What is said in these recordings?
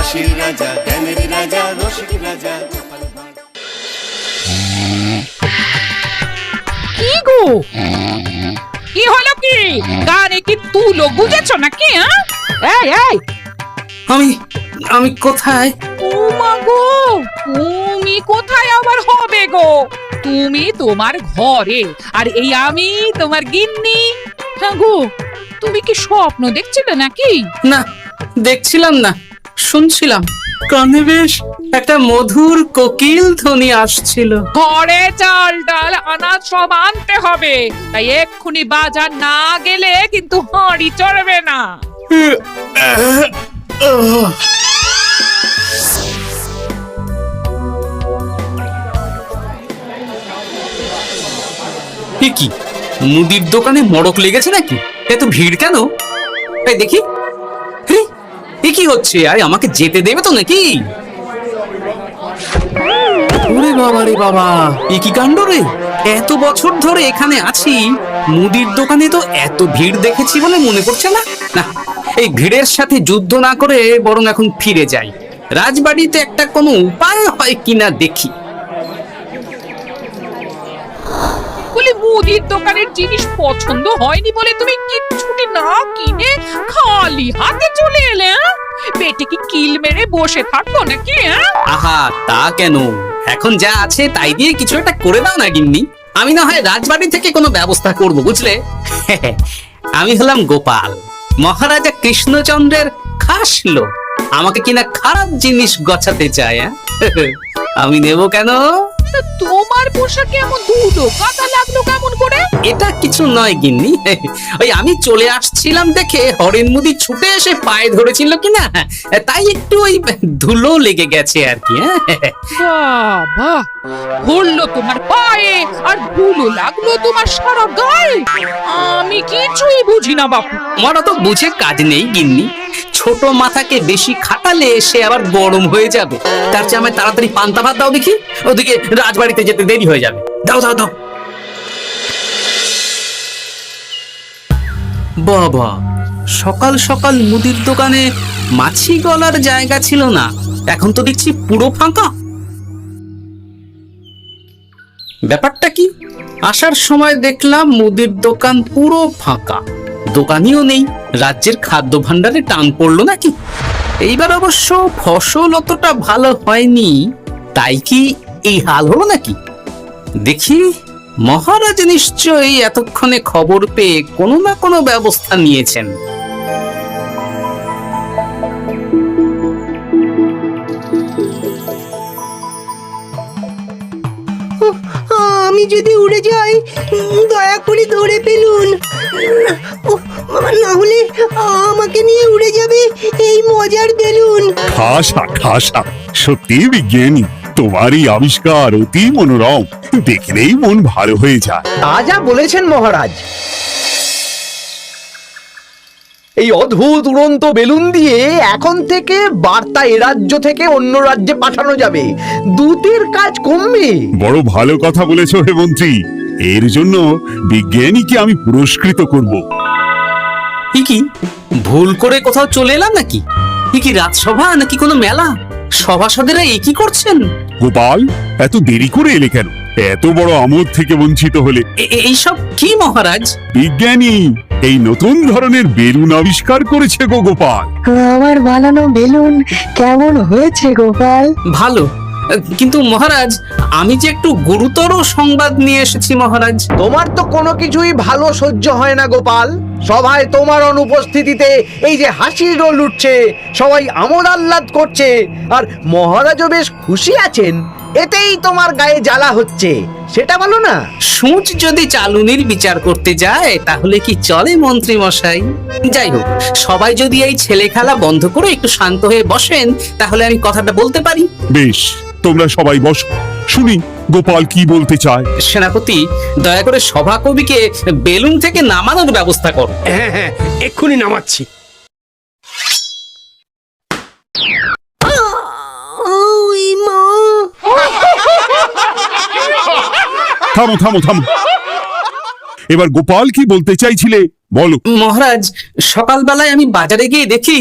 হাসির রাজা, জ্ঞানের রাজা, রসিক রাজা। কি গো, কি হলো? কি গানে কি তুলো বুঝেছ নাকি? এই এই, আমি কোথায়? ও মা গো, তুমি কোথায় আবার হবে গো? তুমি তোমার ঘরে, আর এই আমি তোমার গিন্নি। হ্যাঁ গো, তুমি কি স্বপ্ন দেখছিলে নাকি? না, দেখছিলাম না, শুনছিলাম। কানে বেশ একটা মধুর কোকিল ধ্বনি আসছিল। ঘরে চাল ডাল আনাজ সব আনতে হবে, তাই এক্ষুনি বাজার না গেলে কিন্তু হাঁড়ি চড়বে না। কি মুদির দোকানে মড়ক লেগেছে নাকি? এত ভিড় কেন? এই দেখি, এ কি হচ্ছে? আরে আমাকে যেতে দেবে তো নাকি? ওরে বাবা রে বাবা, এ কি কাণ্ড রে! এত বছর ধরে এখানে আছি, মুদির দোকানে তো এত ভিড় দেখেছি বলে মনে পড়ছে না। না, এই ভিড়ের সাথে যুদ্ধ না করে বরং এখন ফিরে যাই। রাজবাড়িতে একটা কোনো উপায় হয় কিনা দেখি। বলি, মুদির দোকানের জিনিস পছন্দ হয়নি বলে তুমি কিচ্ছুটি না কিনে খালি হাতে চলে এলে? পেটে কি কিল মেরে বসে থাকবো নাকি? আহা, তা কেন? এখন যা আছে তাই দিয়ে কিছু একটা করে দাও না গিন্নি। আমি না হয় রাজবাড়ি থেকে কোনো ব্যবস্থা করব, বুঝলে? আমি হলাম গোপাল, মহারাজা কৃষ্ণচন্দ্রের খাস লোক। আমাকে কিনা খারাপ জিনিস গছাতে চায়। আমি নেব কেন? তোমার পোশাকে এমন ধুলো কাদা লাগলো কেমন করে? এটা কিছু নয় গিন্নি, ওই আমি চলে আসছিলাম দেখে হরেন মুদি ছুটে এসে পায়ে ধরেছিল কিনা, তাই একটু ওই ধুলো লেগে গেছে আর কি। বাবা, ধরলো তোমার পায়ে আর ধুলো লাগলো তোমার সারা গায়ে? আমি কিছুই বুঝি না বাপু। মরা তো বুঝে কাজ নেই গিন্নি। ছোট মাথাকে বেশি খাটালে সে আবার গরম হয়ে যাবে। তার চেয়ে আমায় তাড়াতাড়ি পান্তা ভাত দাও দেখি, ওদিকে রাজবাড়িতে যেতে দেরি হয়ে যাবে। দাও দাও দাও। বাবা, সকাল সকাল মুদির দোকানে মাছি গলার জায়গা ছিল না, এখন তো দেখছি পুরো ফাঁকা। ব্যাপারটা কি? আসার সময় দেখলাম মুদির দোকান পুরো ফাঁকা, দোকানিও নেই। রাজ্যের খাদ্য ভাণ্ডারে টান পড়লো নাকি? এইবার অবশ্য ফসল অতটা ভালো হয়নি, তাই কি এই হাল হলো নাকি? দেখি, মহারাজ নিশ্চয়ই এতক্ষণে খবর পেয়ে কোনো না কোনো ব্যবস্থা নিয়েছেন। আমি যদি উড়ে যাই, দয়া করে ধরে ফেলুন। না হলে আমাকে নিয়ে উড়ে যাবে এই মজার বেলুন। খাসা খাসা, সত্যি বিজ্ঞানী, তোমার এই আবিষ্কার অতি মনোরম, দেখলেই মন ভালো হয়ে যায়। তা যা বলেছেন মহারাজ। এই অদ্ভুত উড়ন্ত বেলুন দিয়ে এখন থেকে বার্তা এ রাজ্য থেকে অন্য রাজ্যে পাঠানো যাবে, দূতের কাজ কমবে। বড় ভালো কথা বলেছো হে মন্ত্রী, এর জন্য বিজ্ঞানীকে আমি পুরস্কৃত করব। কি ভুল করে কোথাও চলে এলাম নাকি? কি রাজসভা নাকি কোনো মেলা? সভাসদেরা একই করছেন। গোপাল, এত দেরি করে এলে কেন? এত বড় আমোদ থেকে বঞ্চিত হলে? এইসব কি মহারাজ? বিজ্ঞানী এই নতুন ধরনের বেলুন আবিষ্কার করেছে গো গোপাল। আমার বানানো বেলুন কেমন হয়েছে গোপাল? ভালো, কিন্তু মহারাজ আমি যে একটু গুরুতর সংবাদ নিয়ে এসেছি মহারাজ। তোমার তো কোনো কিছুই ভালো সহ্য হয় না গোপাল। সভায় তোমার অনুপস্থিতিতে এই যে হাসির রোল উঠছে, সবাই আমোদ আহ্লাদ করছে, আর মহারাজও বেশ খুশি আছেন, এতেই তোমার গায়ে জ্বালা হচ্ছে, সেটা বলো না। সূচ যদি চালুনির বিচার করতে যায় তাহলে কি চলে মন্ত্রী মশাই? যাই হোক, সবাই যদি এই ছেলে খেলা বন্ধ করে একটু শান্ত হয়ে বসেন তাহলে আমি কথাটা বলতে পারি। বেশ, তোমরা সবাই বসো, শুনি গোপাল কি বলতে চায়। সেনাপতি, দয়া করে সভা কবিকে বেলুন থেকে নামানোর ব্যবস্থা করো। হ্যাঁ হ্যাঁ, এক্ষুনি নামাচ্ছি। থামো থামো থামো, এবার গোপাল কি বলতে চাইছিলে বলো। মহারাজ, সকালবেলায় আমি বাজারে গিয়ে দেখি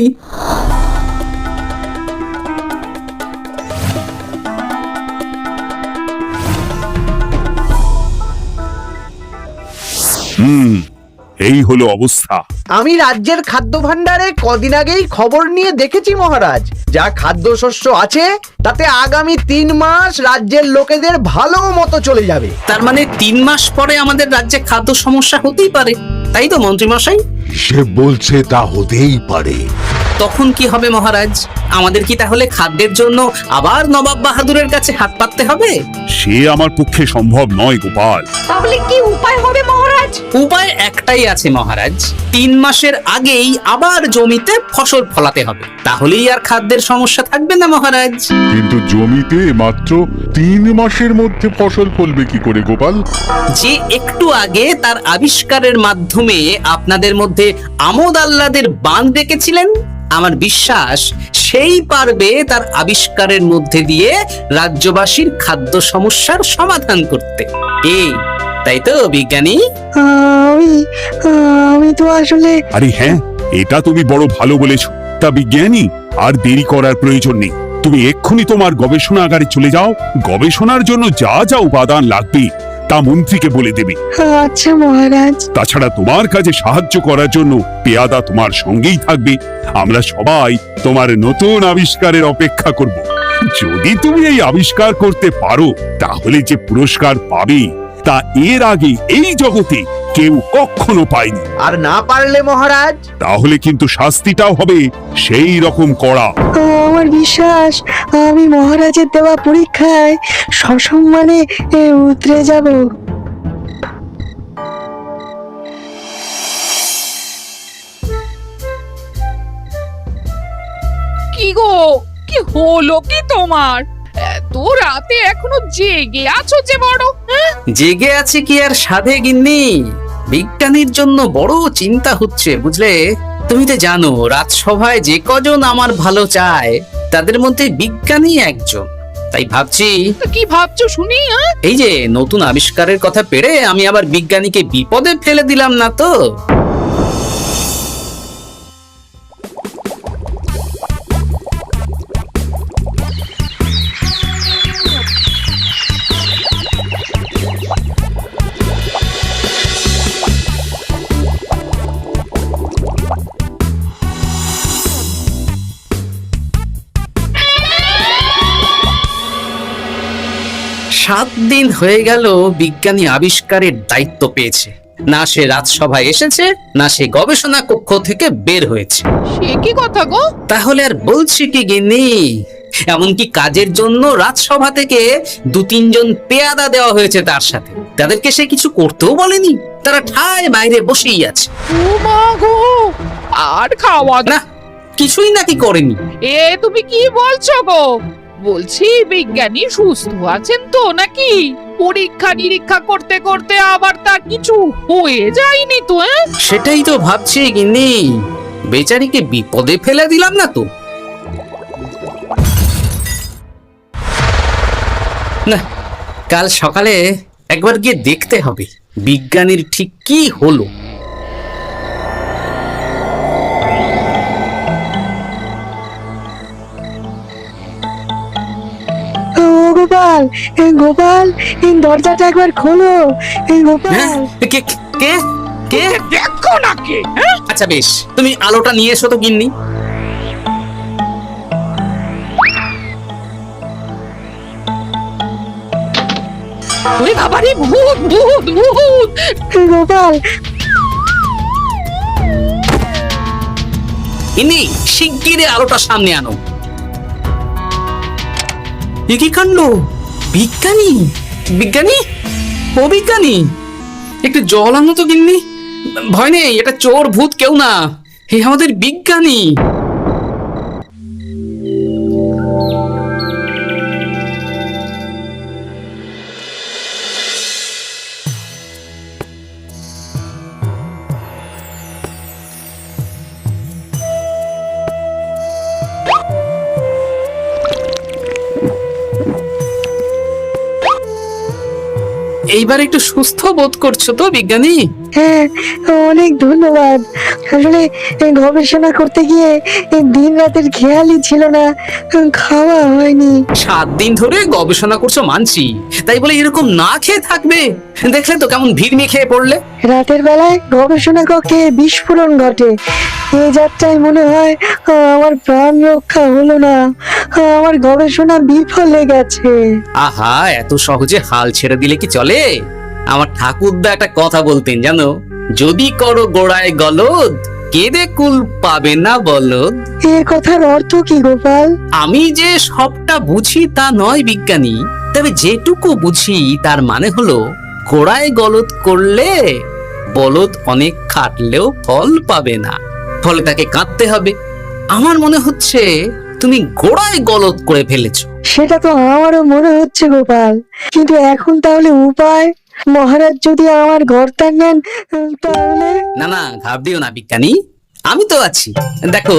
এই হলো অবস্থা। আমি রাজ্যের খাদ্য ভাণ্ডারে কদিন আগেই খবর নিয়ে দেখেছি মহারাজ, যা খাদ্যশস্য আছে তাতে আগামী 3 মাস রাজ্যের লোকেদের ভালো মতো চলে যাবে। তার মানে 3 মাস পরে আমাদের রাজ্যে খাদ্য সমস্যা হতেই পারে, তাই তো মন্ত্রী মশাই? সে বলছে তা হতেই পারে। তখন কি হবে মহারাজ? আমাদের কি তাহলে খাদ্যের জন্য আবার নবাব বাহাদুরের কাছে হাত পাততে হবে? সে আমার পক্ষে সম্ভব নয় গোপাল। তাহলে কি উপায় হবে মহারাজ? উপায় একটাই আছে মহারাজ, 3 মাসের আগেই আবার জমিতে ফসল ফলাতে হবে, তাহলেই আর খাদ্যের সমস্যা থাকবে না মহারাজ। কিন্তু জমিতে মাত্র 3 মাসের মধ্যে ফসল ফলবে কি করে গোপাল? যে একটু আগে তার আবিষ্কারের মাধ্যমে আপনাদের মধ্যে আমোদ আহ্লাদের বান ডেকেছিলেন, আমার বিশ্বাস সেই পারবে তার আবিষ্কারের মধ্যে দিয়ে রাজ্যবাসীর খাদ্য সমস্যার সমাধান করতে। এই তাই তো বিজ্ঞানী? আমি তো আসলে আরে হ্যাঁ, এটা তুমি বড় ভালো বলেছো। তা বিজ্ঞানী, আর দেরি করার প্রয়োজন নেই। তুমি এক্ষুনি তোমার গবেষণাগারে চলে যাও, গবেষণার জন্য যা যা উপাদান লাগবে তা মন্ত্রীকে বলে দেবে। আচ্ছা মহারাজ। তাছাড়া তোমার কাজে সাহায্য করার জন্য পেয়াদা তোমার সঙ্গেই থাকবে। আমরা সবাই তোমার নতুন আবিষ্কারের অপেক্ষা করব। যদি তুমি এই আবিষ্কার করতে পারো, তাহলে যে পুরস্কার পাবে তা এর আগে এই জগতে কেউ কখনো পায়নি। আর না পারলে মহারাজ, তাহলে কিন্তু শাস্তিটাও হবে সেই রকম কড়া। আমার বিশ্বাস আমি মহারাজের দেওয়া পরীক্ষায় সসম্মানে উতরে যাব। কি গো, কি হলো কি তোমার? এত রাতে এখনো জেগে আছো যে বড়? হ্যাঁ? জেগে আছে কি আর সাধে গিন্নি, বিজ্ঞানীর জন্য বড় চিন্তা হচ্ছে বুঝলে। তুমি তো জানো রাজসভায় যে কজন আমার ভালো চায় তাদের মধ্যে বিজ্ঞানী একজন, তাই ভাবছি তা কি ভাবছো শুনি? হ্যাঁ? এই যে নতুন আবিষ্কারের কথা পেরে আমি আবার বিজ্ঞানীকে বিপদে ফেলে দিলাম না তো। সাত দিন হয়ে গেল বিজ্ঞানী আবিষ্কারের দায়িত্ব পেয়েছে, না সে রাজসভায় এসেছে, না সে গবেষণা কক্ষ থেকে বের হয়েছে। সে কি কথা গো? তাহলে আর বলছি কি গিন্নি, এমনকি কাজের জন্য রাজসভা থেকে 2-3 জন পেয়াদা দেওয়া হয়েছে তার সাথে, তাদেরকে সে কিছু করতেও বলেনি, তারা ঠায় বাইরে বসেই আছে। ও মা গো, আর খাওয়া না কিছুই নাকি করেনি। এ তুমি কি বলছো গো? বলছি বিজ্ঞানী সুস্থ আছেন তো নাকি? পরীক্ষা নিরীক্ষা করতে করতে আবার তার কিছু হয়ে যায়নি তো? সেটাই তো ভাবছি গিন্নি, বেচারিকে বিপদে ফেলে দিলাম না তো? না, কাল সকালে একবার গিয়ে দেখতে হবে বিজ্ঞানীর ঠিক কি হলো। গোপাল, গোপাল, দরজাটা একবার খোলো। গোপাল, হ্যাঁ? কে কে কে? দেখো নাকি? আচ্ছা বেশ, তুমি আলোটা নিয়ে এসো তো গিন্নি। ওরে বাবারে, ভূত ভূত ভূত! গোপাল, ইনি শিগগিরই আলোটা সামনে আনো। এ কি কাণ্ড! বিজ্ঞানী, বিজ্ঞানী, ও বিজ্ঞানী, একটু জল আনো তো গিন্নি। ভয় নেই, এটা চোর ভূত কেউ না, হে আমাদের বিজ্ঞানী। এইবার একটু সুস্থ বোধ করছো তো বিজ্ঞানী? হ্যাঁ, অনেক ধন্যবাদ। আসলে গবেষণা করতে গিয়ে দিন রাতের খেয়ালই ছিল না, খাওয়া হয়নি। 7 দিন ধরে গবেষণা করছো মানছি, তাই বলে এরকম না খেয়ে থাকবে? দেখলে তো কেমন ভিড় খেয়ে পড়লে। রাতের বেলায় গবেষণা কক্ষে বিস্ফোরণ ঘটে। এই যাত্রায় মনে হয় আমার প্রাণ রক্ষা হলো না, আমার গবেষণা বিফলে গেছে। আহা, এত সহজে হাল ছেড়ে দিলে কি চলে? আমার ঠাকুরদা একটা কথা বলতেন জানো, যদি করো গোড়ায় গলদ, কেঁদে কুল পাবে না বলদ। এ কথার অর্থ কি গোপাল? আমি যে সবটা বুঝি তা নয় বিজ্ঞানী, তবে যেটুকু বুঝি তার মানে হলো, গোড়ায় গলদ করলে বলদ অনেক খাটলেও ফল পাবে না, ফলে তাকে কাঁদতে হবে। আমার মনে হচ্ছে তুমি গোড়ায় গলদ করে ফেলেছো। সেটা তো আমারও মনে হচ্ছে গোপাল, কিন্তু এখন তাহলে উপায়? মহারাজ যদি আমার ঘরটা নেন তাহলে? না না, ঘাবড়িও না বিজ্ঞানী, আমি তো আছি। দেখো,